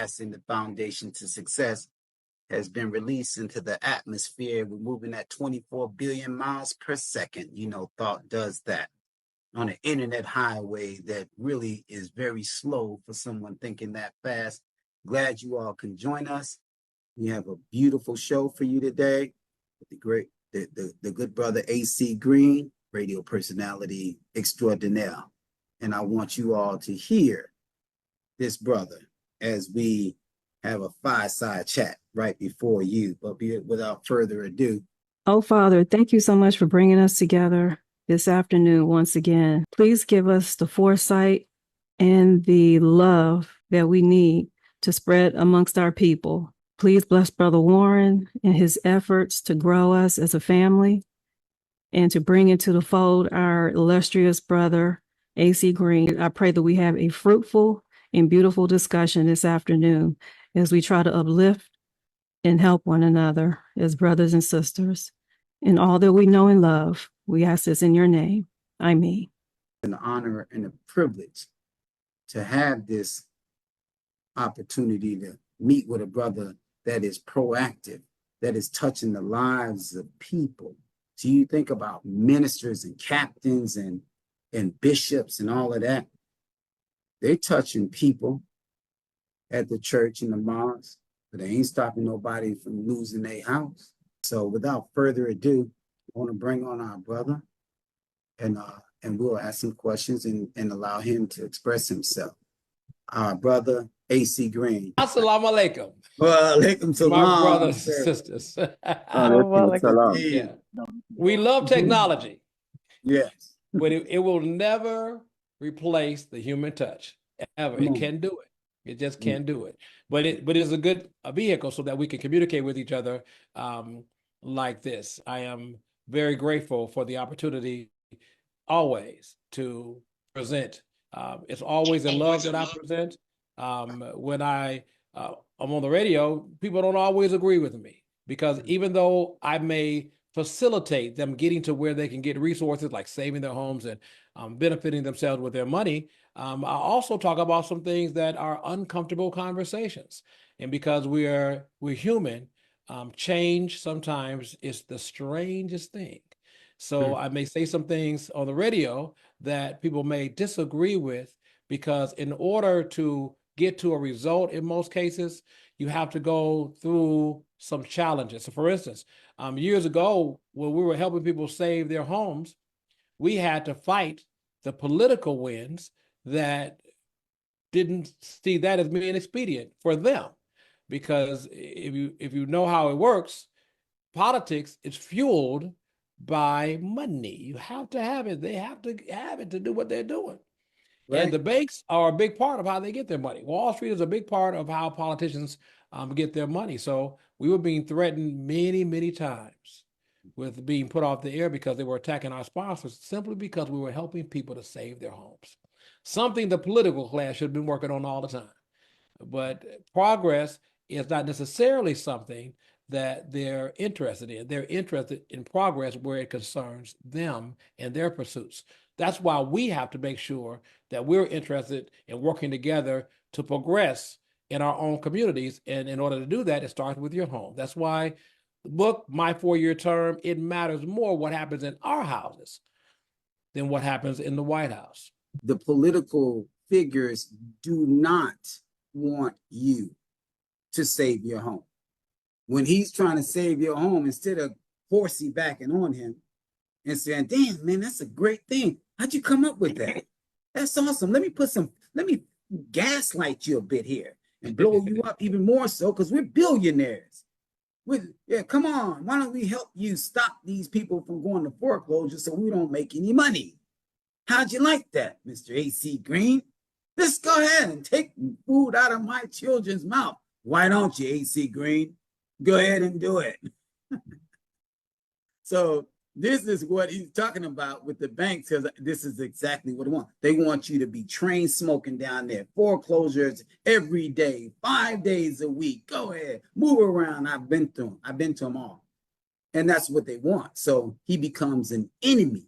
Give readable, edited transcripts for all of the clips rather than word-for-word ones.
passing, the foundation to success has been released into the atmosphere. We're moving at 24 billion miles per second. You know, thought does that on an internet highway that really is very slow for someone thinking that fast. Glad you all can join us. We have a beautiful show for you today. The good brother AC Green, radio personality extraordinaire. And I want you all to hear this brother as we have a fireside chat right before you. But without further ado. Oh, Father, thank you so much for bringing us together this afternoon once again. Please give us the foresight and the love that we need to spread amongst our people. Please bless Brother Warren in his efforts to grow us as a family and to bring into the fold our illustrious brother, AC Green. I pray that we have a fruitful and beautiful discussion this afternoon as we try to uplift and help one another as brothers and sisters. In all that we know and love, we ask this in your name. Amen. An honor and a privilege to have this opportunity to meet with a brother that is proactive, that is touching the lives of people. So you think about ministers and captains and bishops and all of that. They're touching people at the church and the mosque, but they ain't stopping nobody from losing their house. So without further ado, I want to bring on our brother and we'll ask some questions and allow him to express himself. Our brother, AC Green. Assalamu alaikum. Well, alaikum salam. My brothers and sisters. Yeah. We love technology. Yes. But it will never replace the human touch, ever. It can't do it. It just can't do it. But it's a good vehicle so that we can communicate with each other like this. I am very grateful for the opportunity always to present. It's always in love that I present. When I'm on the radio, people don't always agree with me because even though I may facilitate them getting to where they can get resources like saving their homes and benefiting themselves with their money, I also talk about some things that are uncomfortable conversations. And because we're human, change sometimes is the strangest thing. So I may say some things on the radio that people may disagree with because in order to get to a result in most cases, you have to go through some challenges. So for instance, years ago, when we were helping people save their homes, we had to fight the political winds that didn't see that as being expedient for them. Because if you know how it works, politics is fueled by money. You have to have it. They have to have it to do what they're doing. Right. And the banks are a big part of how they get their money. Wall Street is a big part of how politicians get their money. So we were being threatened many, many times with being put off the air because they were attacking our sponsors simply because we were helping people to save their homes. Something the political class should have been working on all the time. But progress is not necessarily something that they're interested in. They're interested in progress where it concerns them and their pursuits. That's why we have to make sure that we're interested in working together to progress in our own communities. And in order to do that, it starts with your home. That's why the book, My 4-Year Term, it matters more what happens in our houses than what happens in the White House. The political figures do not want you to save your home. When he's trying to save your home, instead of horsey backing on him and saying, damn, man, that's a great thing. How'd you come up with that? That's awesome. Let me gaslight you a bit here and blow you up even more so because we're billionaires. Come on. Why don't we help you stop these people from going to foreclosure so we don't make any money? How'd you like that, Mr. AC Green? Let's go ahead and take food out of my children's mouth. Why don't you, AC Green? Go ahead and do it. So this is what he's talking about with the banks, because this is exactly what they want. They want you to be train smoking down there, foreclosures every day, 5 days a week. Go ahead, move around. I've been to them all. And that's what they want. So he becomes an enemy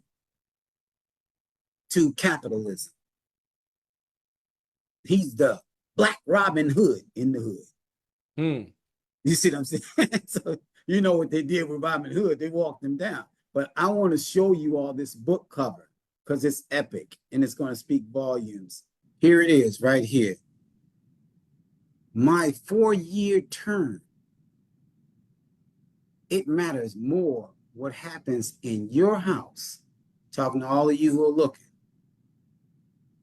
to capitalism. He's the Black Robin Hood in the hood. Hmm. You see what I'm saying? So you know what they did with Robin Hood. They walked him down. But I want to show you all this book cover because it's epic and it's going to speak volumes. Here it is right here. My 4-year term. It matters more what happens in your house, talking to all of you who are looking,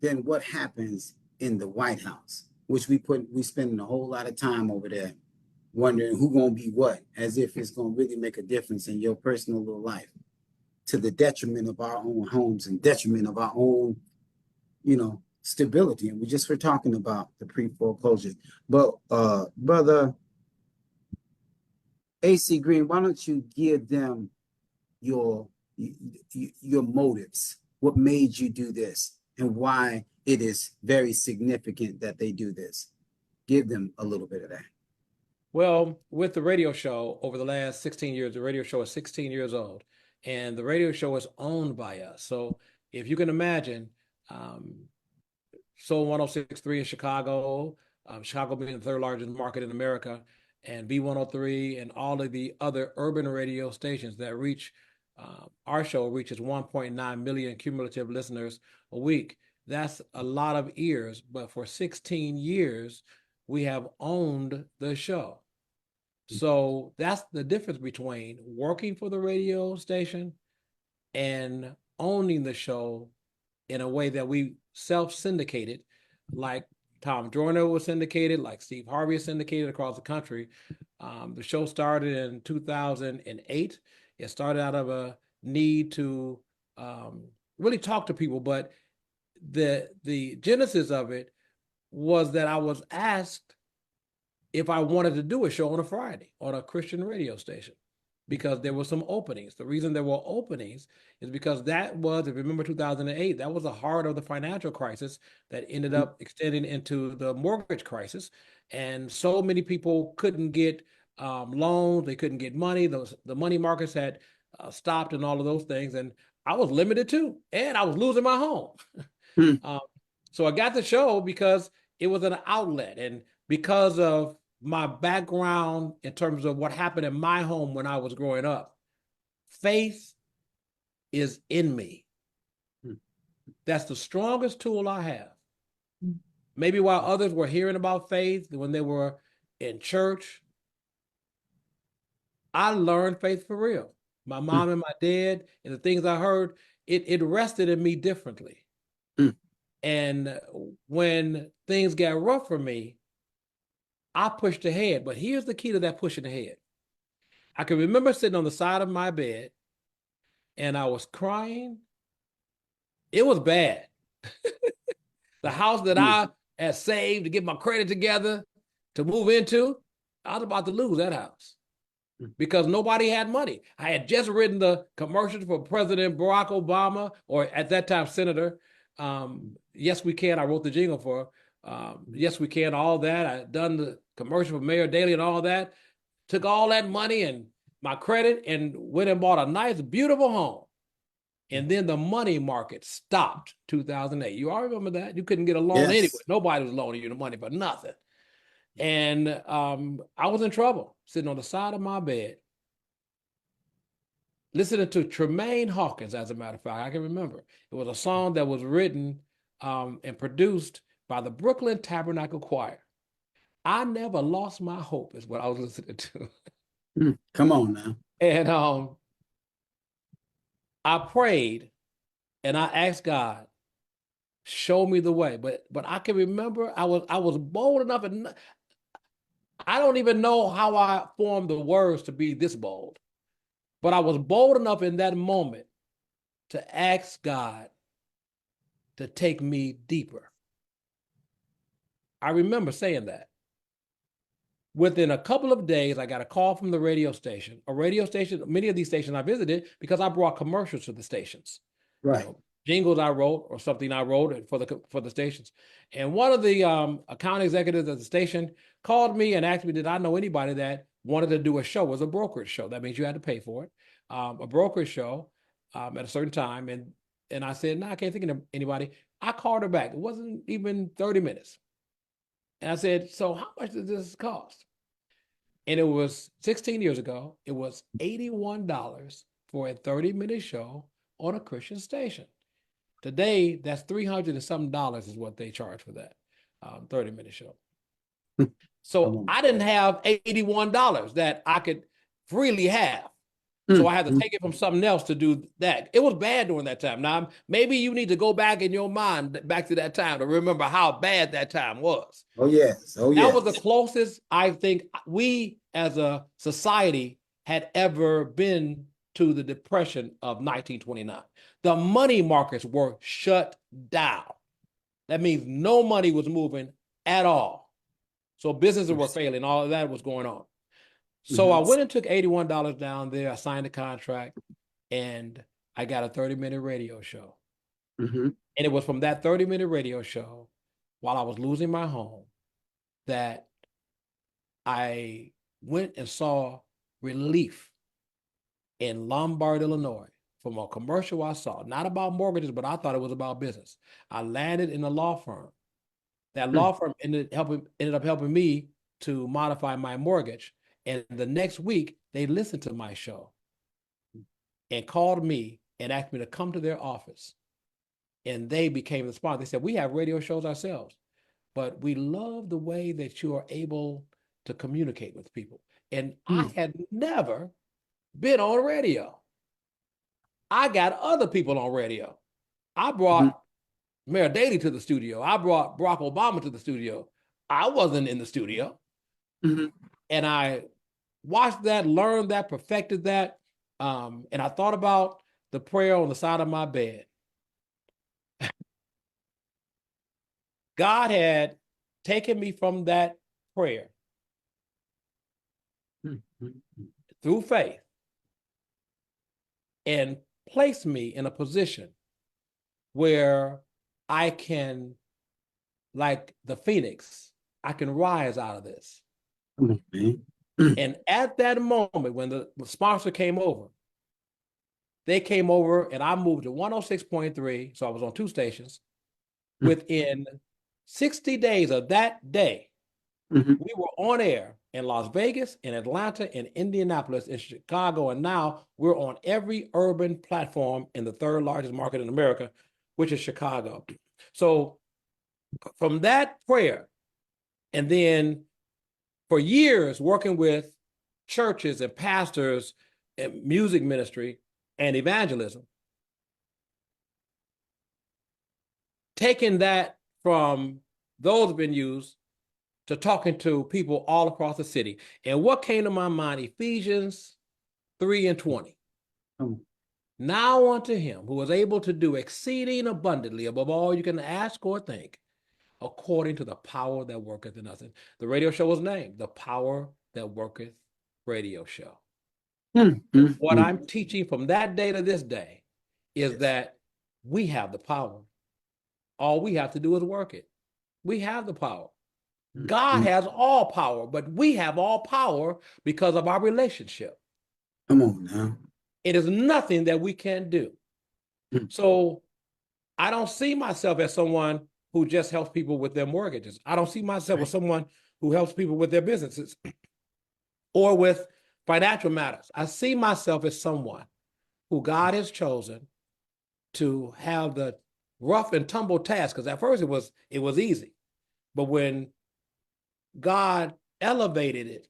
than what happens in the White House, which we spending a whole lot of time over there wondering who gonna be what, as if it's gonna really make a difference in your personal little life, to the detriment of our own homes and detriment of our own, stability. And we just were talking about the pre-foreclosure. But brother AC Green, why don't you give them your your motives, what made you do this, and why it is very significant that they do this? Give them a little bit of that. Well, with the radio show over the last 16 years, the radio show is 16 years old, and the radio show is owned by us. So if you can imagine, Soul 106.3 in Chicago, Chicago being the third largest market in America, and B103 and all of the other urban radio stations that reach, our show reaches 1.9 million cumulative listeners a week. That's a lot of ears, but for 16 years, we have owned the show. So that's the difference between working for the radio station and owning the show in a way that we self-syndicated, like Tom Joyner was syndicated, like Steve Harvey is syndicated across the country. The show started in 2008. It started out of a need to really talk to people, but the genesis of it was that I was asked if I wanted to do a show on a Friday on a Christian radio station, because there were some openings. The reason there were openings is because that was, if you remember 2008, that was the heart of the financial crisis that ended up extending into the mortgage crisis. And so many people couldn't get loans, they couldn't get money. The money markets had stopped and all of those things. And I was limited too, and I was losing my home. So I got the show because it was an outlet, and because of my background in terms of what happened in my home when I was growing up. Faith is in me. That's the strongest tool I have. Maybe while others were hearing about faith when they were in church, I learned faith for real. My mom and my dad and the things I heard, it rested in me differently. And when things got rough for me, I pushed ahead. But here's the key to that pushing ahead. I can remember sitting on the side of my bed and I was crying. It was bad. The house that I had saved to get my credit together to move into, I was about to lose that house because nobody had money. I had just written the commercials for President Barack Obama, or at that time, Senator. Yes, We Can. I wrote the jingle for Yes, We Can, all that. I had done the commercial for Mayor Daley and all that. Took all that money and my credit and went and bought a nice, beautiful home. And then the money market stopped 2008. You all remember that? You couldn't get a loan anyway. Nobody was loaning you the money for nothing. And I was in trouble, sitting on the side of my bed, listening to Tremaine Hawkins, as a matter of fact. I can remember. It was a song that was written and produced by the Brooklyn Tabernacle Choir. I never lost my hope is what I was listening to. Come on now. And I prayed and I asked God, show me the way. But I can remember I was bold enough, and I don't even know how I formed the words to be this bold, but I was bold enough in that moment to ask God to take me deeper. I remember saying that. Within a couple of days, I got a call from the radio station, many of these stations I visited because I brought commercials to the stations. Right. Jingles I wrote or something I wrote for the stations. And one of the account executives at the station called me and asked me, did I know anybody that wanted to do a show? It was a brokerage show. That means you had to pay for it. A brokerage show at a certain time. And I said, no, I can't think of anybody. I called her back. It wasn't even 30 minutes. And I said, so how much does this cost? And it was 16 years ago, it was $81 for a 30-minute show on a Christian station. Today, that's $300 and something dollars is what they charge for that 30-minute show. So I didn't have $81 that I could freely have. So I had to take it from something else to do that. It was bad during that time. Now, maybe you need to go back in your mind back to that time to remember how bad that time was. Oh, yes. Oh, yes. That was the closest I think we as a society had ever been to the Depression of 1929. The money markets were shut down. That means no money was moving at all. So businesses were failing. All of that was going on. So I went and took $81 down there. I signed a contract and I got a 30-minute radio show. And it was from that 30-minute radio show while I was losing my home that I went and saw relief in Lombard, Illinois, from a commercial I saw, not about mortgages, but I thought it was about business. I landed in a law firm. That law firm ended up helping me to modify my mortgage. And the next week, they listened to my show and called me and asked me to come to their office. And they became the sponsor. They said, we have radio shows ourselves, but we love the way that you are able to communicate with people. And I had never been on radio. I got other people on radio. I brought Mayor Daley to the studio. I brought Barack Obama to the studio. I wasn't in the studio. And I watched that, learned that, perfected that. And I thought about the prayer on the side of my bed. God had taken me from that prayer through faith and placed me in a position where I can, like the phoenix, I can rise out of this. And at that moment, when the sponsor came over, they came over and I moved to 106.3. So I was on 2 stations. Within 60 days of that day, we were on air in Las Vegas, in Atlanta, in Indianapolis, in Chicago, and now we're on every urban platform in the 3rd largest market in America, which is Chicago. So from that prayer, and then for years working with churches and pastors and music ministry and evangelism, taking that from those venues to talking to people all across the city. And what came to my mind? Ephesians 3:20. Now unto him who was able to do exceeding abundantly above all you can ask or think, according to the power that worketh in us. And the radio show was named The Power That Worketh Radio Show. What I'm teaching from that day to this day is that we have the power. All we have to do is work it. We have the power. God has all power, but we have all power because of our relationship. Come on now. It is nothing that we can't do. So I don't see myself as someone who just helps people with their mortgages. I don't see myself as someone who helps people with their businesses or with financial matters. I see myself as someone who God has chosen to have the rough and tumble task, because at first it was easy. But when God elevated it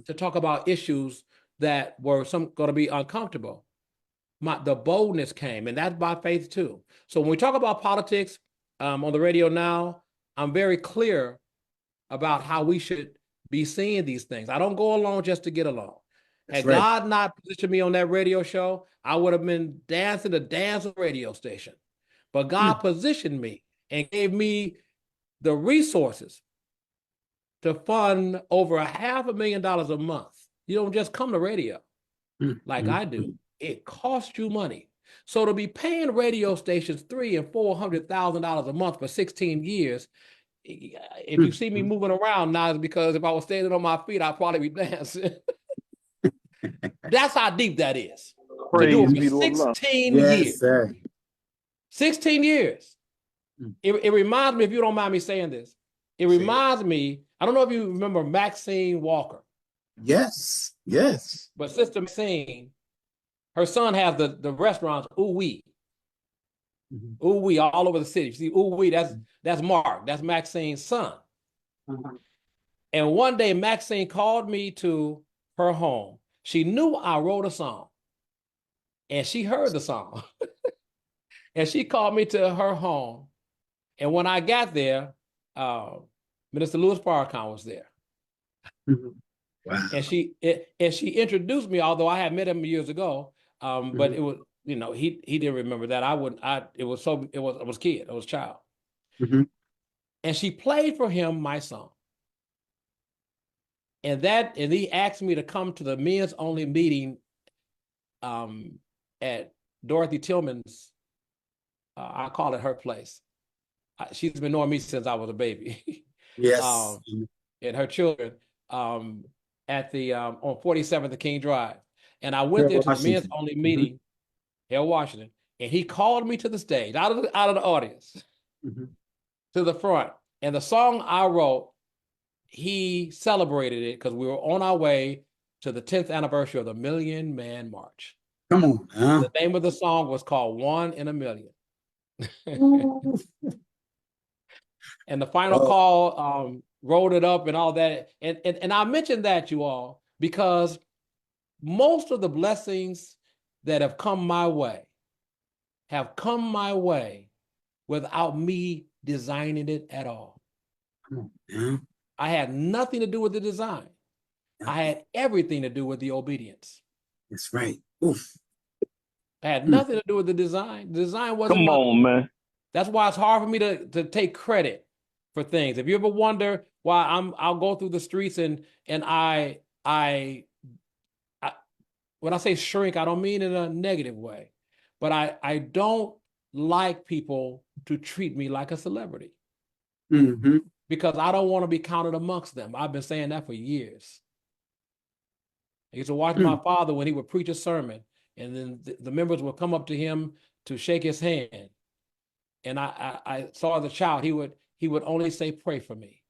to talk about issues that were going to be uncomfortable, the boldness came, and that's by faith too. So when we talk about politics on the radio now, I'm very clear about how we should be seeing these things. I don't go along just to get along. Had God not positioned me on that radio show, I would have been dancing the dance of the radio station. But God positioned me and gave me the resources to fund over $500,000 a month. You don't just come to radio like I do. It costs you money. So to be paying radio stations $300,000 and $400,000 a month for 16 years, if you see me moving around now, it's because if I was standing on my feet, I'd probably be dancing. That's how deep that is. Praise to do be it for to Allah. 16 Yes, years. sir. 16 years. It reminds me, if you don't mind me saying this, It reminds me, I don't know if you remember Maxine Walker. Yes, yes. But Sister Maxine, her son has the restaurants Ooh Wee. Ooh Wee all over the city. See, Ooh Wee, that's Mark. That's Maxine's son. And one day Maxine called me to her home. She knew I wrote a song. And she heard the song. And she called me to her home. And when I got there, Minister Louis Farrakhan was there. Wow. And she introduced me, although I had met him years ago. But it was, he didn't remember that. I was kid, I was child. And she played for him my song. And he asked me to come to the men's only meeting at Dorothy Tillman's, I call it her place. She's been knowing me since I was a baby. Yes. And her children at the on 47th and King Drive. And I went there to the men's only meeting, here in Washington, and he called me to the stage, out of the audience, to the front. And the song I wrote, he celebrated it because we were on our way to the 10th anniversary of the Million Man March. Come on. The name of the song was called One in a Million. And the final call rolled it up and all that. And I mentioned that, you all, because most of the blessings that have come my way without me designing it at all. I had nothing to do with the design. I had everything to do with the obedience. That's right. Oof. I had nothing to do with the design. The design wasn't. Come on, man. That's why it's hard for me to take credit for things. If you ever wonder why I'll go through the streets and I when I say shrink, I don't mean in a negative way, but I don't like people to treat me like a celebrity because I don't want to be counted amongst them. I've been saying that for years. I used to watch my father when he would preach a sermon, and then the members would come up to him to shake his hand. And I saw as a child, he would only say, "Pray for me."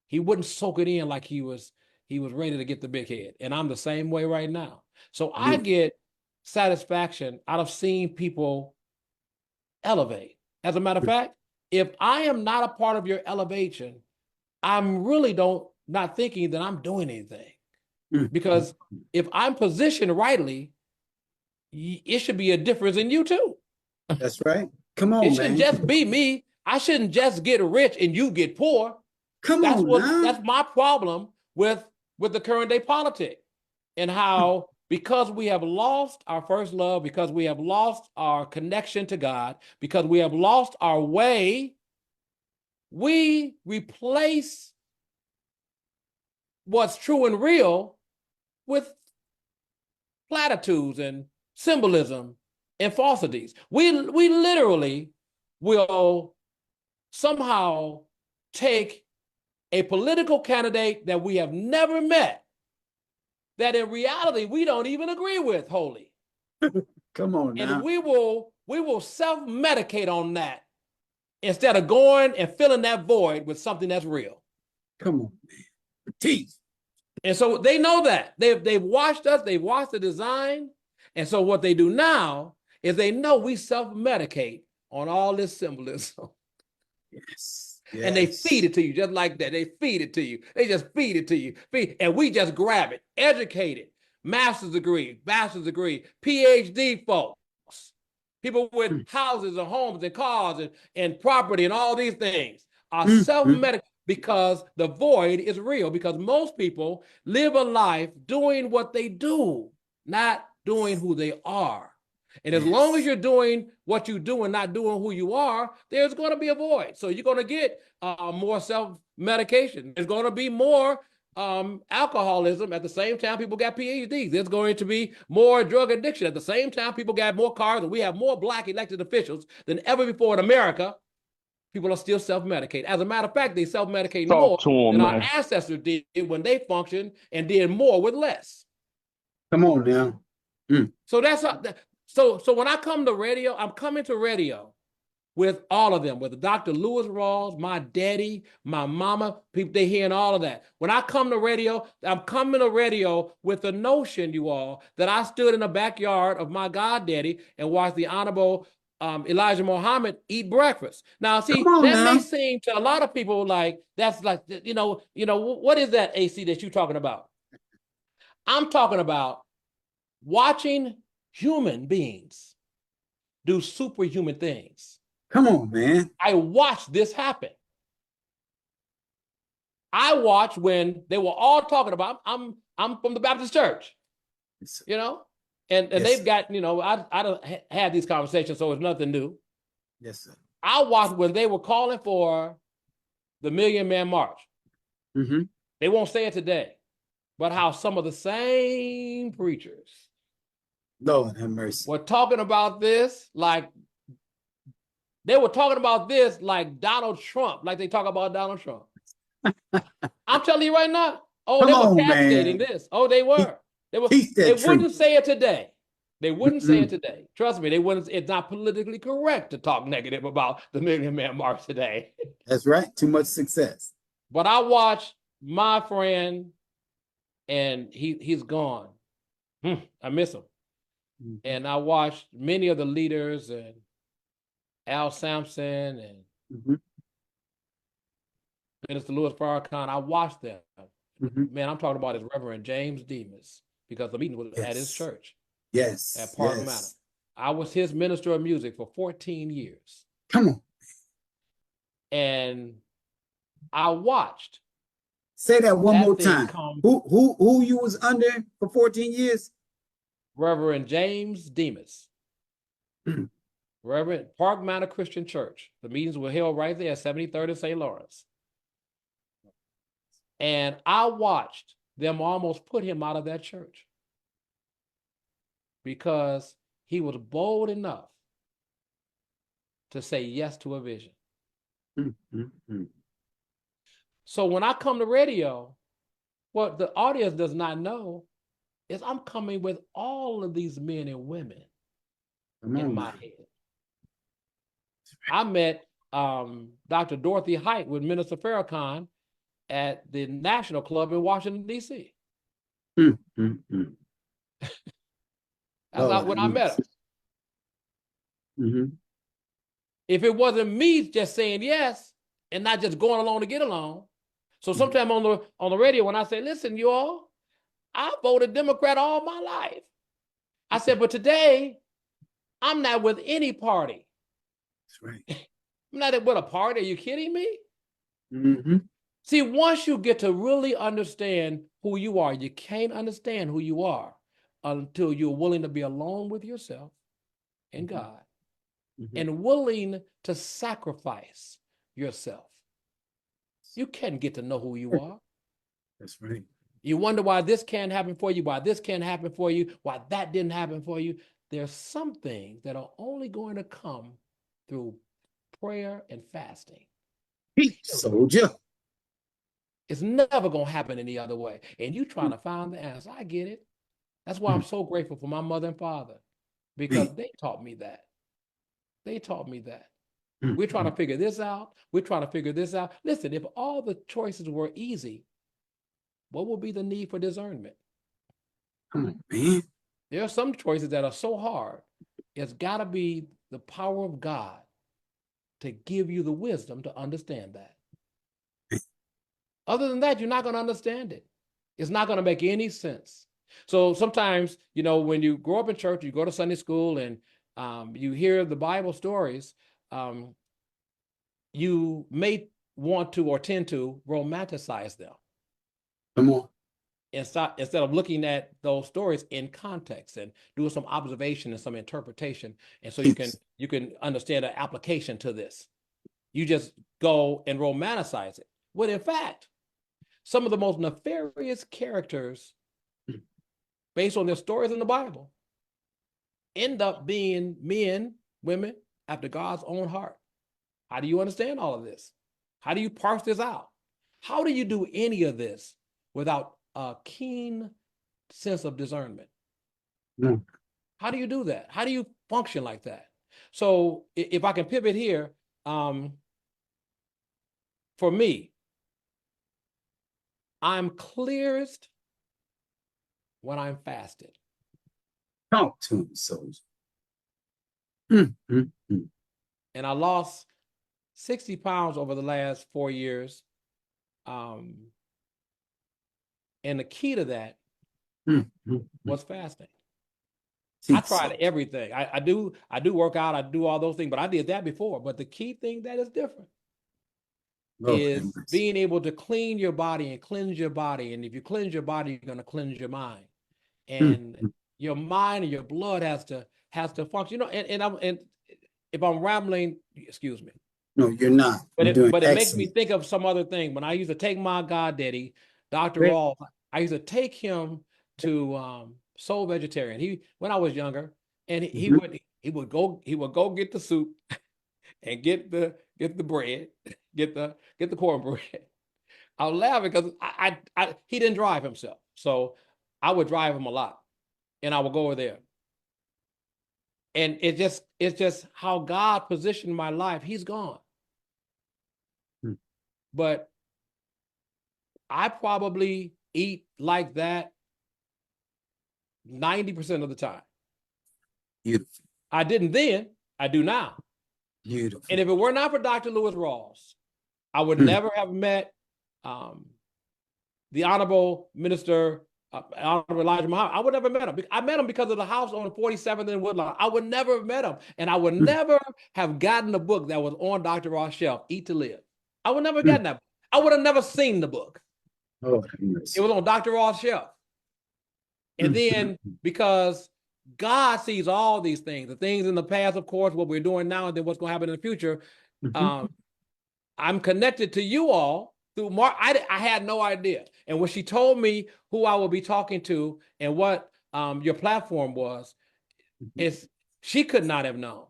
He wouldn't soak it in like he was ready to get the big head. And I'm the same way right now. So I get satisfaction out of seeing people elevate. As a matter of fact, if I am not a part of your elevation, I'm really not thinking that I'm doing anything. Because if I'm positioned rightly, it should be a difference in you too. That's right. Come on, it shouldn't just be me. I shouldn't just get rich and you get poor. That's my problem with the current day politics, and how, because we have lost our first love, because we have lost our connection to God, because we have lost our way, we replace what's true and real with platitudes and symbolism and falsities. We literally will somehow take a political candidate that we have never met, that in reality we don't even agree with wholly. Come on now. And we will self-medicate on that instead of going and filling that void with something that's real. Come on, man. Teeth. And so they know that. They've watched us, they've watched the design. And so what they do now is they know we self-medicate on all this symbolism. Yes. And they feed it to you just like that. They feed it to you. They just feed it to you. And we just grab it, educated, master's degree, bachelor's degree, PhD folks, people with houses and homes and cars and property and all these things are self-medicated because the void is real, because most people live a life doing what they do, not doing who they are. And as long as you're doing what you do and not doing who you are, there's going to be a void. So you're going to get more self-medication. There's going to be more alcoholism at the same time people got PhDs. There's going to be more drug addiction at the same time people got more cars, and we have more Black elected officials than ever before in America. People are still self-medicating. As a matter of fact, they self-medicate more than our ancestors did when they functioned and did more with less. Come on now. So that's so when I come to radio, I'm coming to radio with all of them, with Dr. Lewis Rawls, my daddy, my mama, people, they hearing all of that. When I come to radio, I'm coming to radio with the notion, you all, that I stood in the backyard of my goddaddy and watched the Honorable Elijah Muhammad eat breakfast. Now, see, that may seem to a lot of people like, that's like, what is that, AC, that you're talking about? I'm talking about watching human beings do superhuman things. Come on, man. I watched this happen. I watched when they were all talking about, I'm from the Baptist church, you know, and yes, they've got, you know, I don't have these conversations, so it's nothing new. Yes, sir. I watched when they were calling for the Million Man March. Mm-hmm. They won't say it today, but how some of the same preachers, Lord have mercy, were talking about this like, they were talking about this like Donald Trump, like they talk about Donald Trump. I'm telling you right now. Oh, they were castigating this. Oh, they were. They wouldn't say it today. They wouldn't say it today. Trust me, they wouldn't. It's not politically correct to talk negative about the Million Man March today. That's right. Too much success. But I watched my friend, and he's gone. I miss him. Mm-hmm. And I watched many of the leaders and Al Sampson and Minister Louis Farrakhan. I watched them. Man, I'm talking about his Reverend James Demas, because the meeting was at his church. Yes. At Park Manor. I was his minister of music for 14 years. Come on. And I watched. Say that one more time. Who you was under for 14 years? Reverend James Demas. Reverend Park Manor Christian Church. The meetings were held right there at 73rd and St. Lawrence. And I watched them almost put him out of that church because he was bold enough to say yes to a vision. So when I come to radio, what the audience does not know is I'm coming with all of these men and women in my head. I met Dr. Dorothy Height with Minister Farrakhan at the National Club in Washington, D.C. That's not when I met her. If it wasn't me just saying yes and not just going along to get along. So sometime on the radio, when I say, listen, you all, I voted Democrat all my life. I said, but today, I'm not with any party. That's right. I'm not with a party. Are you kidding me? See, once you get to really understand who you are, you can't understand who you are until you're willing to be alone with yourself and God and willing to sacrifice yourself. You can't get to know who you are. That's right. You wonder why this can't happen for you, why this can't happen for you, why that didn't happen for you. There's some things that are only going to come through prayer and fasting. Soldier. It's never going to happen any other way. And you trying to find the answer. I get it. That's why I'm so grateful for my mother and father, because they taught me that. They taught me that. We're trying to figure this out. We're trying to figure this out. Listen, if all the choices were easy, what would be the need for discernment? Come on, man. There are some choices that are so hard. It's got to be the power of God to give you the wisdom to understand that. Other than that, you're not going to understand it. It's not going to make any sense. So sometimes, you know, when you grow up in church, you go to Sunday school and you hear the Bible stories, you may want to or tend to romanticize them. Come on. Instead of looking at those stories in context and doing some observation and some interpretation. And so you can understand the application to this. You just go and romanticize it. When in fact, some of the most nefarious characters based on their stories in the Bible end up being men, women after God's own heart. How do you understand all of this? How do you parse this out? How do you do any of this without a keen sense of discernment? How do you do that? How do you function like that? So if I can pivot here, for me, I'm clearest when I'm fasted. Talk to him, soldier. Mm, mm, mm. And I lost 60 pounds over the last 4 years. And the key to that was fasting. I tried everything. I do work out, I do all those things, but I did that before. But the key thing that is different is being able to clean your body and cleanse your body. And if you cleanse your body, you're going to cleanse your mind. And your mind and your blood has to function. You know, and if I'm rambling, excuse me. No, you're not. But it makes me think of some other thing. When I used to take my goddaddy, Dr. Rolf, I used to take him to Soul Vegetarian. When I was younger, and he would go get the soup and get the bread, get the cornbread. I was laughing because he didn't drive himself, so I would drive him a lot, and I would go over there. And it's just how God positioned my life. He's gone. But I probably eat like that 90% of the time. Beautiful. I didn't then, I do now. Beautiful. And if it were not for Dr. Lewis Rawls, I would never have met the Honorable Minister, Honorable Elijah Muhammad. I would never met him. I met him because of the house on 47th and Woodlawn. I would never have met him. And I would never have gotten the book that was on Dr. Rawls' shelf, Eat to Live. I would never have gotten that book. I would have never seen the book. Oh, it was on Dr. Rawls' shelf. And then because God sees all these things, the things in the past, of course, what we're doing now, and then what's going to happen in the future. I'm connected to you all through Mark. I had no idea. And when she told me who I would be talking to and what your platform was, she could not have known.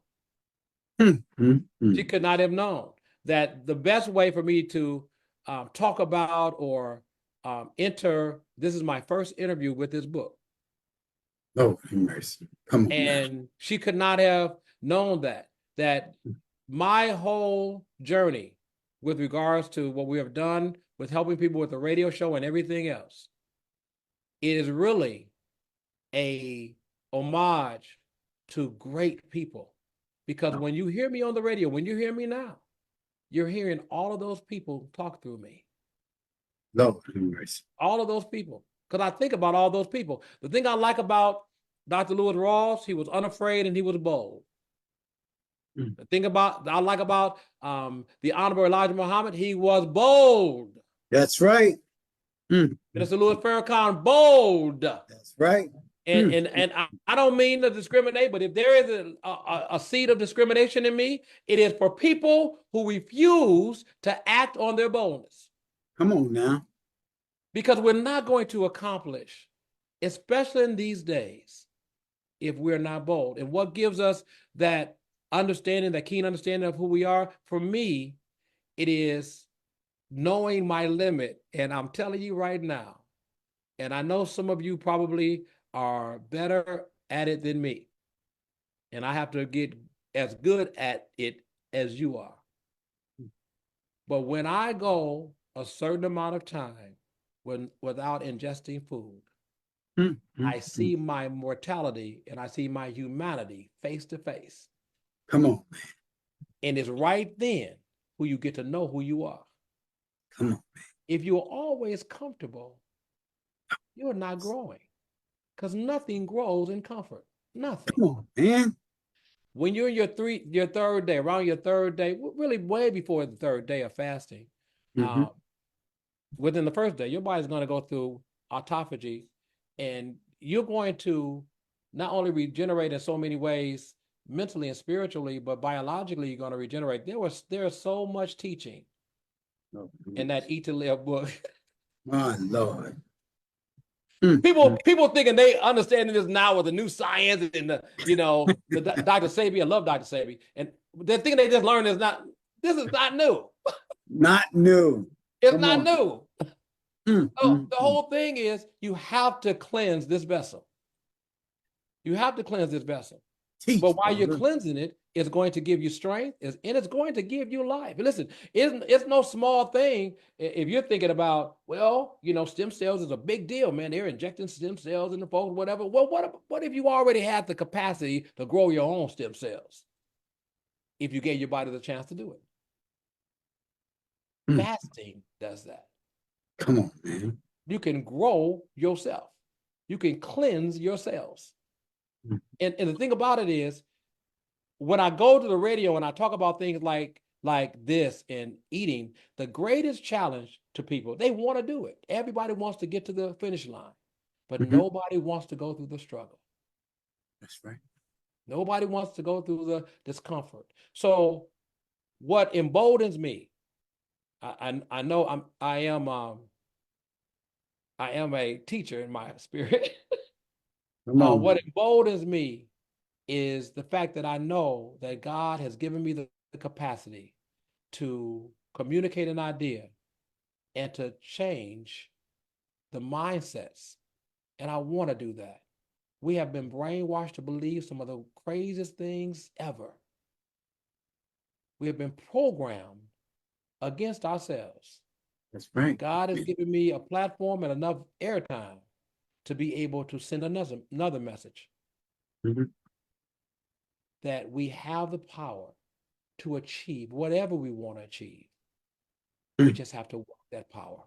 She could not have known that the best way for me to talk about or enter, this is my first interview with this book. Oh, mercy. Come on. And she could not have known that my whole journey with regards to what we have done with helping people with the radio show and everything else is really a homage to great people. Because when you hear me on the radio, when you hear me now, you're hearing all of those people talk through me. Lord have mercy. All of those people. Because I think about all those people. The thing I like about Dr. Lewis Rawls, he was unafraid and he was bold. The thing I like about the Honorable Elijah Muhammad, he was bold. That's right. Minister Louis Farrakhan, bold. That's right. And I don't mean to discriminate, but if there is a seed of discrimination in me, it is for people who refuse to act on their boldness. Come on now. Because we're not going to accomplish, especially in these days, if we're not bold. And what gives us that understanding, that keen understanding of who we are, for me, it is knowing my limit. And I'm telling you right now, and I know some of you probably are better at it than me, and I have to get as good at it as you are. But when I go a certain amount of time without ingesting food, I see my mortality and I see my humanity face to face. Come on, man. And it's right then who you get to know who you are. Come on, man. If you're always comfortable, you're not growing, because nothing grows in comfort. Nothing. Come on, man. When you're in your third day, around your third day, really way before the third day of fasting, within the first day, your body's going to go through autophagy, and you're going to not only regenerate in so many ways, mentally and spiritually, but biologically, you're going to regenerate. There's so much teaching in that Eat to Live book. My Lord. People thinking they understanding this now with the new science and the Dr. Sebi. I love Dr. Sebi, and they're thinking they just learned this is not new. Not new. It's not new. So the whole thing is you have to cleanse this vessel. You have to cleanse this vessel. But while you're cleansing it, It's going to give you strength, and it's going to give you life. Listen, it's no small thing if you're thinking about, well, stem cells is a big deal, man. They're injecting stem cells in the folks, whatever. Well, what if you already had the capacity to grow your own stem cells? If you gave your body the chance to do it. Fasting does that. Come on, man. You can grow yourself. You can cleanse your cells. And the thing about it is, when I go to the radio and I talk about things like this and eating, the greatest challenge to people, they want to do it. Everybody wants to get to the finish line, but nobody wants to go through the struggle. That's right. Nobody wants to go through the discomfort. So what emboldens me, I know I am a teacher in my spirit. What emboldens me is the fact that I know that God has given me the capacity to communicate an idea and to change the mindsets. And I want to do that. We have been brainwashed to believe some of the craziest things ever. We have been programmed against ourselves. That's right. God has given me a platform and enough airtime to be able to send another message. That we have the power to achieve whatever we want to achieve. We just have to work that power.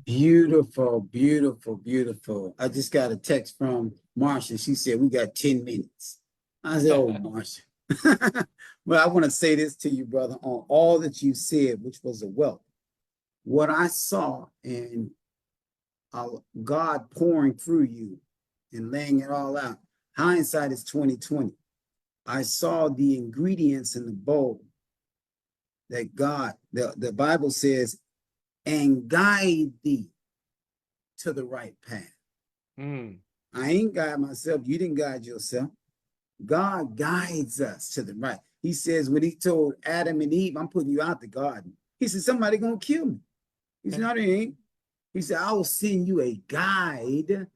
Beautiful, beautiful, beautiful. I just got a text from Marsha. She said, we got 10 minutes. I said, oh, Marsha. Well, I want to say this to you, brother, on all that you said, which was a wealth. What I saw in God pouring through you and laying it all out, hindsight is 20/20. I saw the ingredients in the bowl that God, the Bible says, and guide thee to the right path. I ain't guide myself. You didn't guide yourself. God guides us to the right. He says, when he told Adam and Eve, I'm putting you out the garden. He said, somebody gonna kill me. He said, no, they ain't. He said, I will send you a guide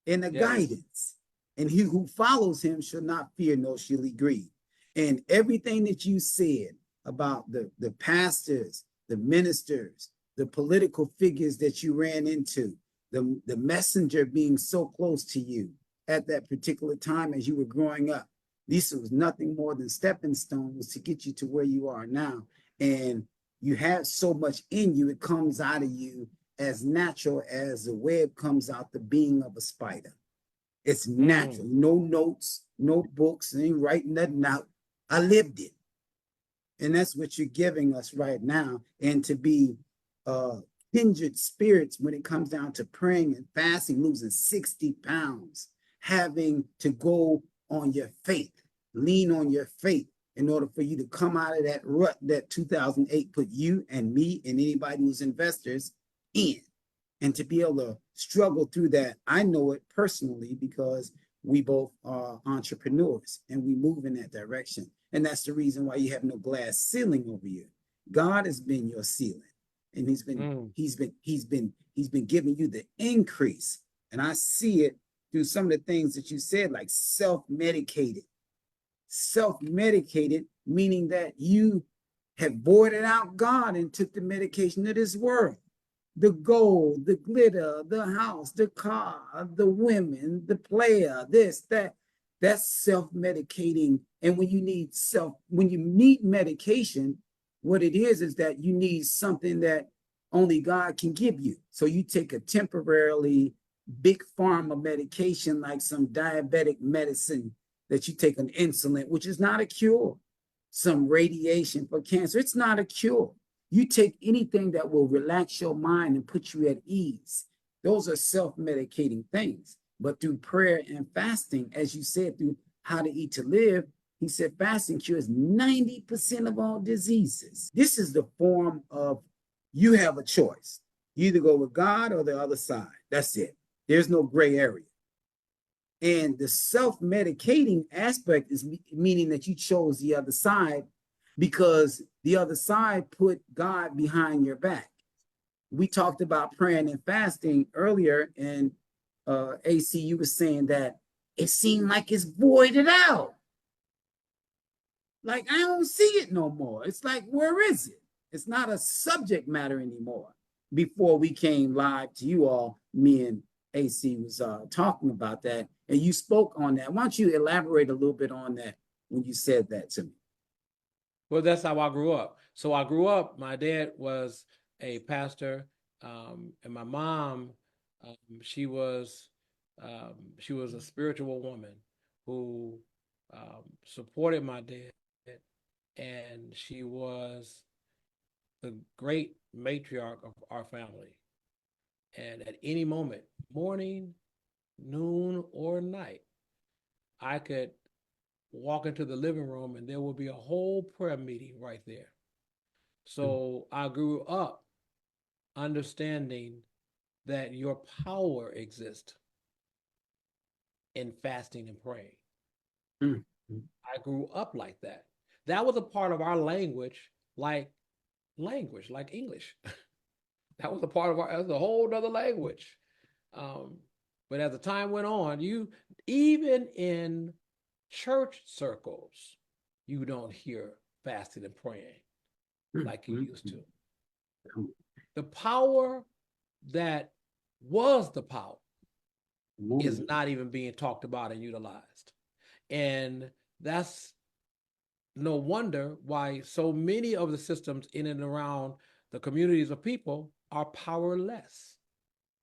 and a guidance. And he who follows him shall not fear, nor shall he grieve. And everything that you said about the pastors, the ministers, the political figures that you ran into, the messenger being so close to you at that particular time as you were growing up, this was nothing more than stepping stones to get you to where you are now. And you have so much in you, it comes out of you as natural as the web comes out the being of a spider. It's natural. No notes, no books, ain't writing nothing out. I lived it. And that's what you're giving us right now. And to be kindred spirits when it comes down to praying and fasting, losing 60 pounds, having to go on your faith, lean on your faith in order for you to come out of that rut that 2008 put you and me and anybody who's investors in. And to be able to struggle through that, I know it personally because we both are entrepreneurs and we move in that direction. And that's the reason why you have no glass ceiling over you. God has been your ceiling, and he's been giving you the increase. And I see it through some of the things that you said, like self-medicated. Self-medicated, meaning that you have voided out God and took the medication of this world. The gold, the glitter, the house, the car, the women, the player, this, that. That's self-medicating. And when you need medication, what it is that you need something that only God can give you. So you take a temporarily big pharma medication, like some diabetic medicine that you take an insulin, which is not a cure. Some radiation for cancer, it's not a cure. You take anything that will relax your mind and put you at ease. Those are self-medicating things. But through prayer and fasting, as you said, through How to Eat to Live, he said fasting cures 90% of all diseases. This is the form of you have a choice. You either go with God or the other side. That's it. There's no gray area. And the self-medicating aspect is meaning that you chose the other side because the other side put God behind your back. We talked about praying and fasting earlier, and AC, you were saying that it seemed like it's voided out. Like, I don't see it no more. It's like, where is it? It's not a subject matter anymore. Before we came live to you all, me and AC was talking about that, and you spoke on that. Why don't you elaborate a little bit on that when you said that to me? Well, that's how I grew up. So I grew up, my dad was a pastor, and my mom, um, she was she was a spiritual woman who supported my dad, and she was the great matriarch of our family. And at any moment, morning, noon, or night, I could walk into the living room and there would be a whole prayer meeting right there. So I grew up understanding that your power exists in fasting and praying. Mm-hmm. I grew up like that. That was a part of our like language, like English. That was a part of that was a whole other language. Um, but as the time went on, you even in church circles, you don't hear fasting and praying like you used to. The power that was the power is not even being talked about and utilized. And that's no wonder why so many of the systems in and around the communities of people are powerless.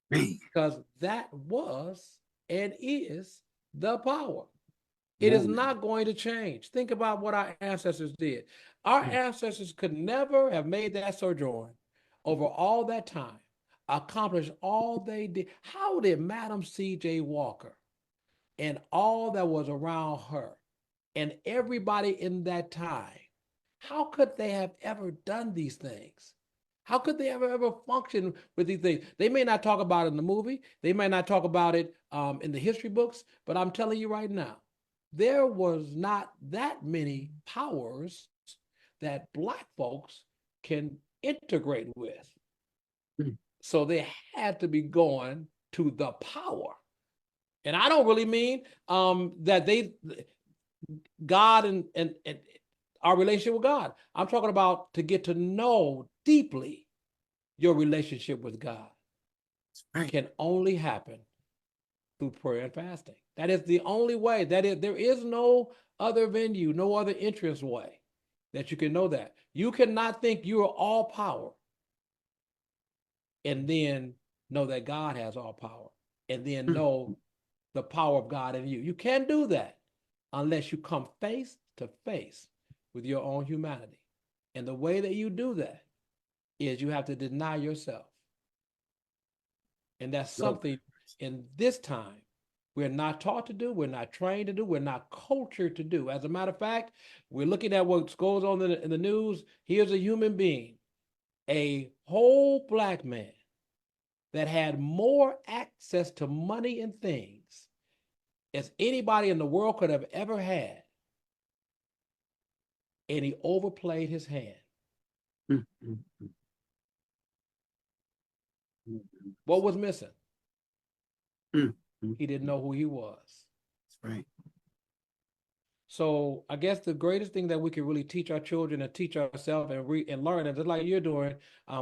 Because that was and is the power. It is not going to change. Think about what our ancestors did. Our ancestors could never have made that sojourn over all that time, accomplish all they did. How did Madam C.J. Walker and all that was around her and everybody in that time, how could they have ever done these things? How could they ever function with these things? They may not talk about it in the movie. They may not talk about it in the history books, but I'm telling you right now, there was not that many powers that Black folks can integrate with. So they had to be going to the power. And I don't really mean that God and our relationship with God. I'm talking about to get to know deeply your relationship with God. Can only happen through prayer and fasting. That is the only way. There is no other venue, no other entrance way that you can know that. You cannot think you are all power and then know that God has all power and then know the power of God in you. You can't do that unless you come face to face with your own humanity. And the way that you do that is you have to deny yourself. And that's something in this time we're not taught to do, we're not trained to do, we're not cultured to do. As a matter of fact, we're looking at what goes on in the news. Here's a human being, a whole Black man that had more access to money and things as anybody in the world could have ever had. And he overplayed his hand. What was missing? He didn't know who he was. That's right. So I guess the greatest thing that we can really teach our children and teach ourselves and learn, and just like you're doing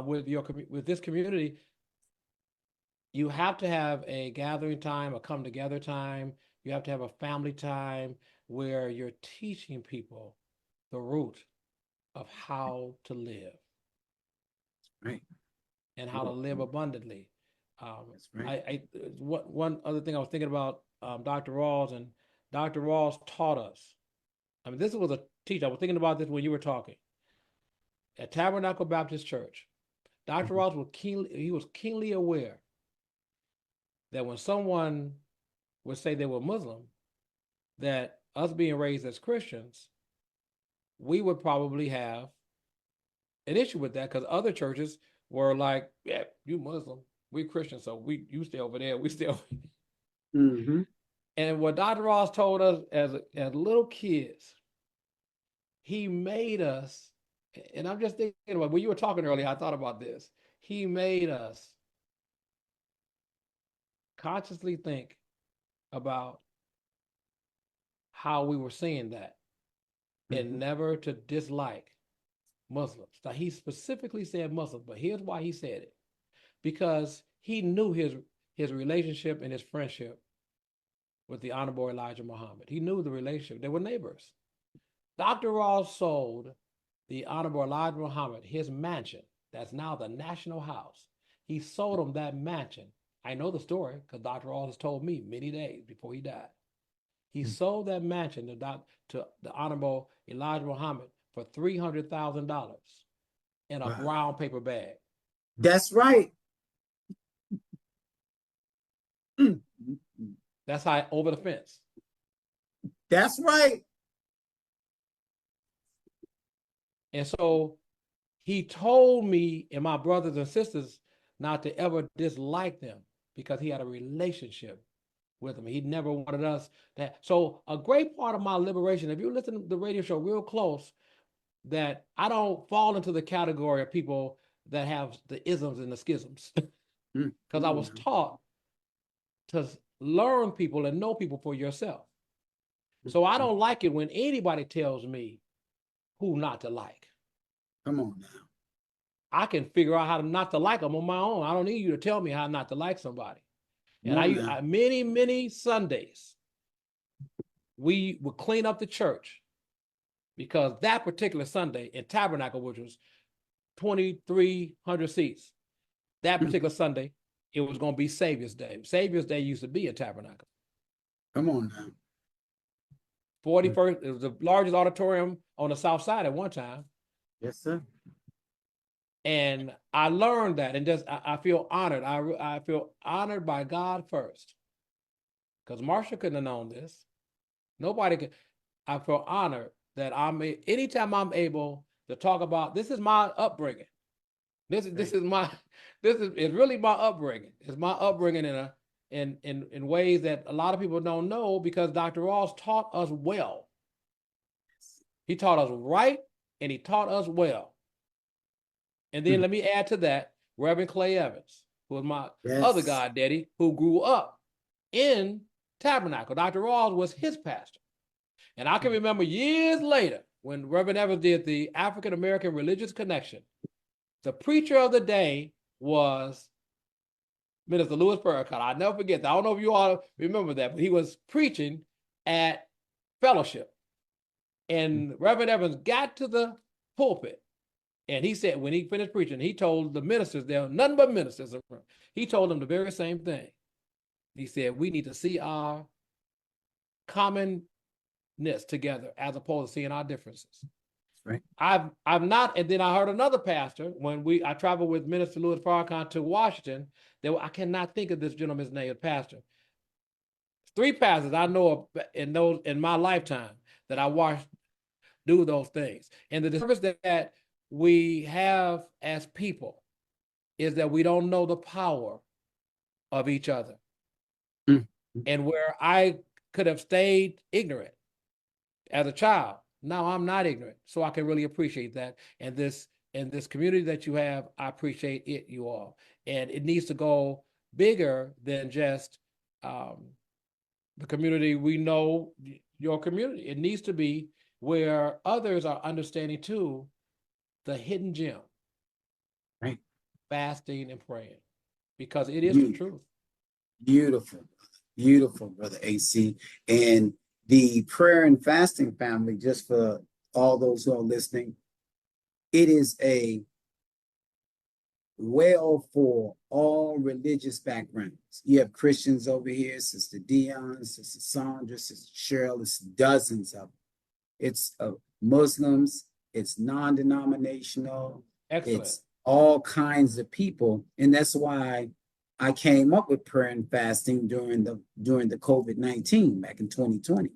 with this community, you have to have a gathering time, a come together time. You have to have a family time where you're teaching people the root of how to live. Right. And how to live abundantly. That's right. One other thing I was thinking about, Dr. Rawls, and Dr. Rawls taught us. I mean, this was a teacher. I was thinking about this when you were talking. At Tabernacle Baptist Church, Dr. Rawls was keenly aware that when someone would say they were Muslim, that us being raised as Christians, we would probably have an issue with that because other churches were like, yeah, you Muslim, we Christians, so you stay over there, we stay over here. And what Dr. Ross told us as little kids, he made us, and I'm just thinking about when you were talking earlier, I thought about this. He made us consciously think about how we were saying that. and never to dislike Muslims. Now, he specifically said Muslims, but here's why he said it. Because he knew his relationship and his friendship with the Honorable Elijah Muhammad. He knew the relationship. They were neighbors. Dr. Ross sold the Honorable Elijah Muhammad his mansion. That's now the National House. He sold him that mansion. I know the story because Dr. Ross has told me many days before he died. He sold that mansion to the Honorable Elijah Muhammad for $300,000 in a brown paper bag. That's right. That's how over the fence. That's right. And so he told me and my brothers and sisters not to ever dislike them because he had a relationship with them. He never wanted us to. So a great part of my liberation, if you listen to the radio show real close, that I don't fall into the category of people that have the isms and the schisms. Because I was taught to learn people and know people for yourself. So I don't like it when anybody tells me who not to like. Come on now. I can figure out how to not to like them on my own. I don't need you to tell me how not to like somebody. And I many Sundays, we would clean up the church because that particular Sunday in Tabernacle, which was 2,300 seats, that particular Sunday, it was going to be Savior's Day. Savior's Day used to be a Tabernacle. Come on now. 41st, it was the largest auditorium on the South Side at one time. Yes, sir. And I learned that, and just I feel honored. I feel honored by God first, because Marsha couldn't have known this. Nobody could. I feel honored that anytime I'm able to talk about, this is my upbringing. It's really my upbringing. It's my upbringing in ways that a lot of people don't know, because Dr. Ross taught us well. He taught us right, and he taught us well. And then let me add to that, Reverend Clay Evans, who was my other goddaddy, who grew up in Tabernacle. Dr. Ross was his pastor. And I can remember years later when Reverend Evans did the African American Religious Connection, the preacher of the day was Minister Louis Farrakhan. I'll never forget that. I don't know if you all remember that, but he was preaching at Fellowship. And Reverend Evans got to the pulpit, and he said, when he finished preaching, he told the ministers, there were nothing but ministers. He told them the very same thing. He said, we need to see our commonness together as opposed to seeing our differences. Right. I've not, and then I heard another pastor when I traveled with Minister Louis Farrakhan to Washington. I cannot think of this gentleman's name, pastor. 3 pastors I know of in my lifetime that I watched do those things. And the difference that we have as people is that we don't know the power of each other. And where I could have stayed ignorant as a child, now I'm not ignorant, so I can really appreciate that. And this community that you have, I appreciate it, you all. And it needs to go bigger than just the community we know, your community. It needs to be where others are understanding too the hidden gem, right? Fasting and praying, because it is the truth. Beautiful, Brother AC. And the prayer and fasting family, just for all those who are listening, it is a well for all religious backgrounds. You have Christians over here, Sister Dion, Sister Sandra, Sister Cheryl. It's dozens of them. It's Muslims, it's non-denominational, it's all kinds of people. And that's why I came up with prayer and fasting during the COVID-19 back in 2020.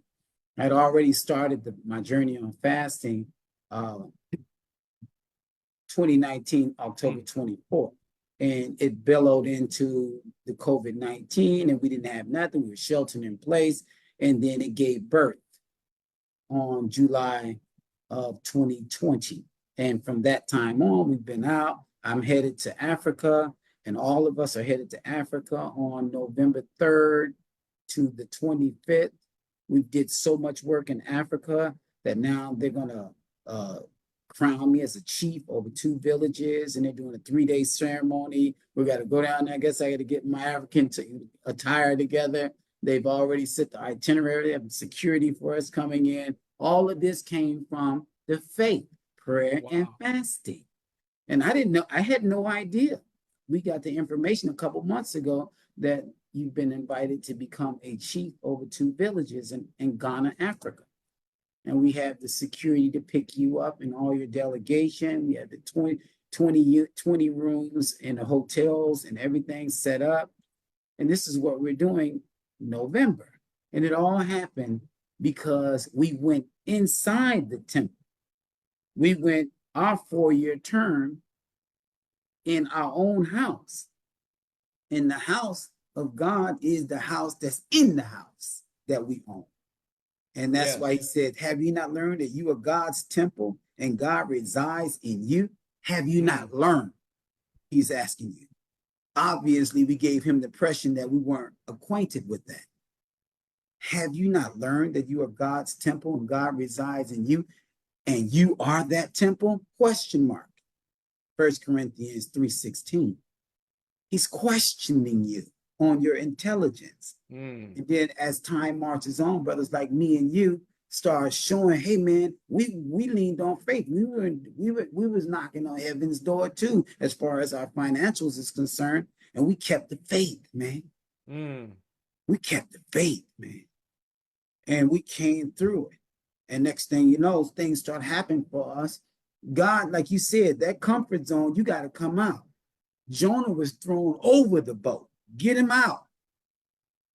I'd already started my journey on fasting 2019, October 24th. And it billowed into the COVID-19, and we didn't have nothing. We were sheltering in place. And then it gave birth on July of 2020. And from that time on, we've been out. I'm headed to Africa, and all of us are headed to Africa on November 3rd to the 25th. We did so much work in Africa that now they're gonna crown me as a chief over 2 villages, and they're doing a 3-day ceremony. We got to go down there. I guess I got to get my African attire together. They've already set the itinerary. They have security for us coming in. All of this came from the faith, prayer, and fasting. And I didn't know, I had no idea. We got the information a couple months ago that you've been invited to become a chief over 2 villages in Ghana, Africa. And we have the security to pick you up and all your delegation. We have the 20 rooms in the hotels and everything set up. And this is what we're doing November. And it all happened because we went inside the temple. We went our 4-year term in our own house. And the house of God is the house that's in the house that we own. And that's why he said, have you not learned that you are God's temple and God resides in you? Have you not learned? He's asking you. Obviously, we gave him the impression that we weren't acquainted with that. Have you not learned that you are God's temple and God resides in you, and you are that temple? Question mark. 1 Corinthians 3:16. He's questioning you on your intelligence. And then as time marches on, brothers like me and you start showing, hey man, we leaned on faith. We was knocking on heaven's door too, as far as our financials is concerned. And we kept the faith, man. We kept the faith, man. And we came through it. And next thing you know, things start happening for us. God, like you said, that comfort zone, you got to come out. Jonah was thrown over the boat. Get him out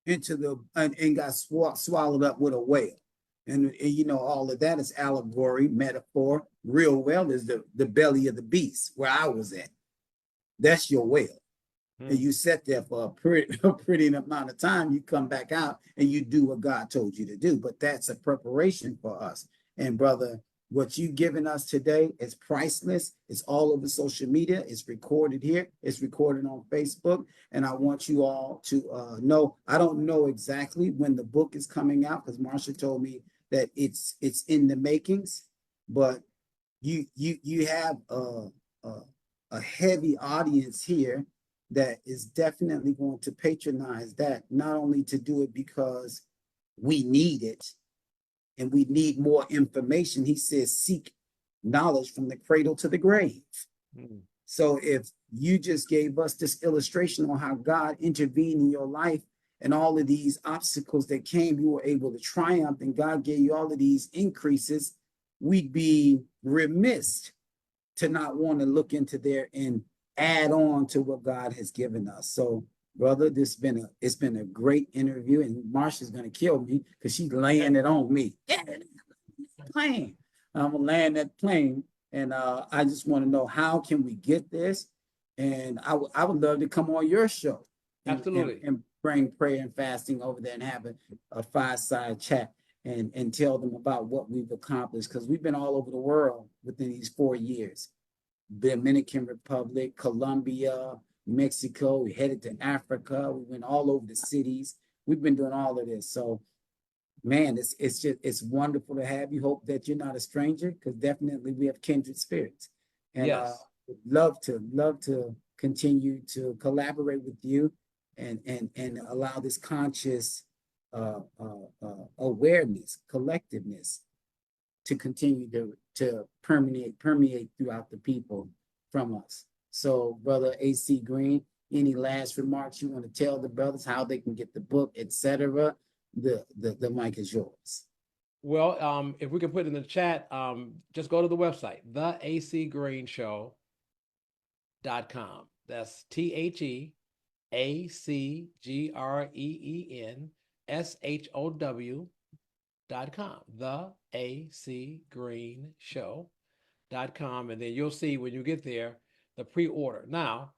into the and got swallowed up with a whale. And you know, all of that is allegory, metaphor. Real whale is the belly of the beast, where I was at. That's your whale. And you sat there for a pretty amount of time. You come back out and you do what God told you to do. But that's a preparation for us. And brother, what you've given us today is priceless. It's all over social media. It's recorded here. It's recorded on Facebook. And I want you all to know, I don't know exactly when the book is coming out, because Marsha told me that it's in the makings, but you have a heavy audience here that is definitely going to patronize that, not only to do it because we need it, and we need more information. He says, seek knowledge from the cradle to the grave. So if you just gave us this illustration on how God intervened in your life and all of these obstacles that came, you were able to triumph, and God gave you all of these increases, we'd be remiss to not want to look into there and add on to what God has given us. So brother, it's been a great interview, and Marsha's gonna kill me because she's laying it on me. Plane. I'm gonna land that plane, and I just want to know, how can we get this? And I would love to come on your show. Absolutely. And bring prayer and fasting over there and have a fireside chat and tell them about what we've accomplished, because we've been all over the world within these 4 years. Dominican Republic, Colombia, Mexico, we headed to Africa, we went all over the cities. We've been doing all of this. So man, it's wonderful to have you. Hope that you're not a stranger, because definitely we have kindred spirits. And yes, love to continue to collaborate with you and allow this conscious awareness, collectiveness to continue to permeate throughout the people from us. So, brother AC Green, any last remarks you want to tell the brothers, how they can get the book, etc.? The mic is yours. Well, if we can put it in the chat, just go to the website, theacgreenshow.com. That's TheACGreenshow.com. Theacgreenshow.com. And then you'll see when you get there the pre-order. Now,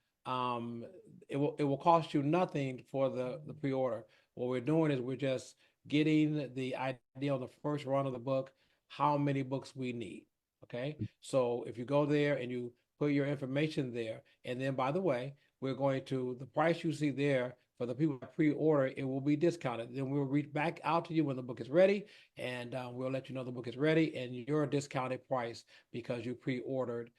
it will cost you nothing for the pre-order. What we're doing is we're just getting the idea on the first run of the book, how many books we need. Okay. So if you go there and you put your information there, and then by the way, we're going to, the price you see there For the people that pre-order, it will be discounted. Then we'll reach back out to you when the book is ready, and we'll let you know the book is ready and your discounted price because you pre-ordered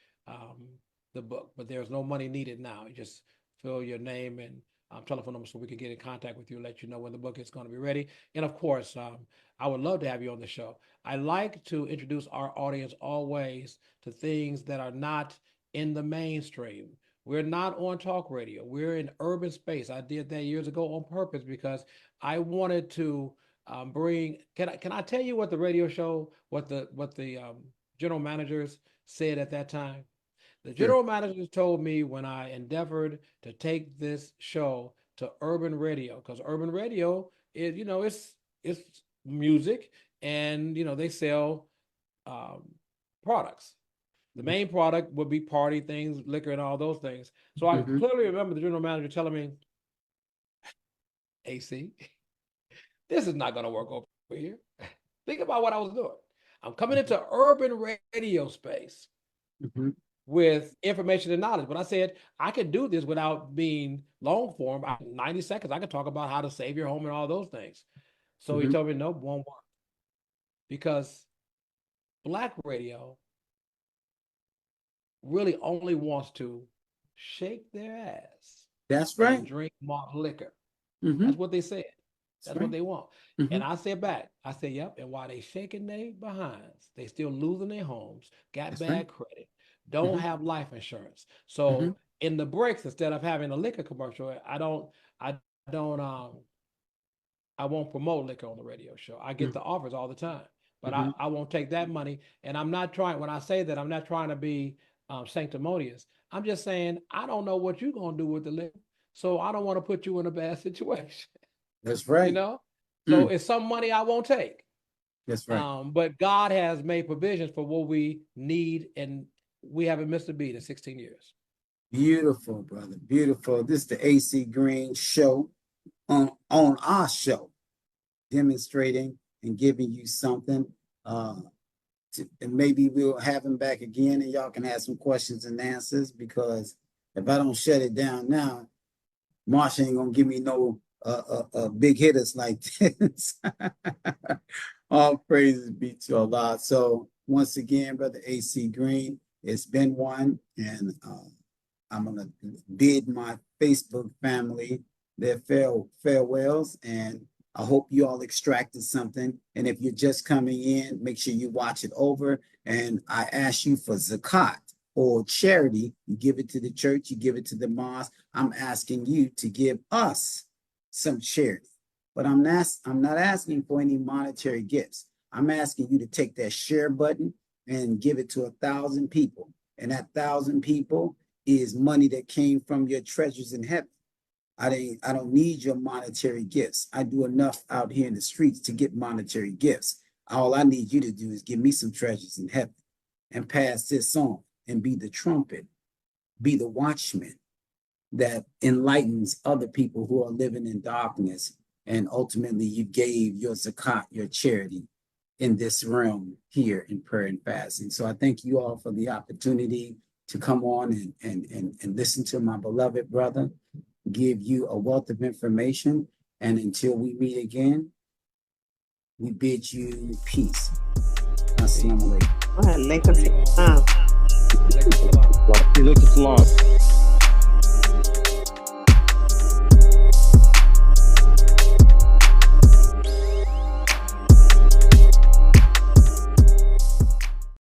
the book. But there's no money needed now. You just fill your name and telephone number so we can get in contact with you, let you know when the book is going to be ready. And of course, I would love to have you on the show. I like to introduce our audience always to things that are not in the mainstream. We're not on talk radio. We're in urban space. I did that years ago on purpose because I wanted to bring. Can I tell you what the radio show, what the general managers said at that time? The general managers told me when I endeavored to take this show to urban radio, because urban radio is, it's music, and they sell products. The main product would be party things, liquor, and all those things. So I clearly remember the general manager telling me, AC, this is not going to work over here. Think about what I was doing. I'm coming into urban radio space with information and knowledge. But I said, I could do this without being long form. 90 seconds, I could talk about how to save your home and all those things. So he told me, nope, won't work. Because Black radio really only wants to shake their ass. That's right. And drink malt liquor. That's what they said. That's what they want. And I said back, yep. And while they shaking their behinds, they still losing their homes, got bad credit, don't have life insurance. So in the breaks, instead of having a liquor commercial, I won't promote liquor on the radio show. I get the offers all the time, but I won't take that money. And I'm not trying, when I say that, I'm not trying to be sanctimonious. I'm just saying, I don't know what you're going to do with the liquor. So I don't want to put you in a bad situation. That's right. So it's some money I won't take. That's right. But God has made provisions for what we need, and we haven't missed a beat in 16 years. Beautiful, brother. Beautiful. This is the AC Green show on our show, demonstrating and giving you something. And maybe we'll have him back again and y'all can have some questions and answers, because if I don't shut it down now, Marsha ain't gonna give me no big hitters like this. All praises be to Allah. So once again, brother AC Green, it's been one, and I'm gonna bid my Facebook family their farewells, and I hope you all extracted something. And if you're just coming in, make sure you watch it over. And I ask you for zakat or charity. You give it to the church, you give it to the mosque. I'm asking you to give us some charity, but I'm not asking for any monetary gifts. I'm asking you to take that share button and give it to 1,000 people. And that 1,000 people is money that came from your treasures in heaven. I don't need your monetary gifts. I do enough out here in the streets to get monetary gifts. All I need you to do is give me some treasures in heaven and pass this on and be the trumpet, be the watchman that enlightens other people who are living in darkness. And ultimately you gave your zakat, your charity, in this realm here in prayer and fasting. So I thank you all for the opportunity to come on and listen to my beloved brother give you a wealth of information. And until we meet again, we bid you peace. Assalamu alaikum. Alaikum salam.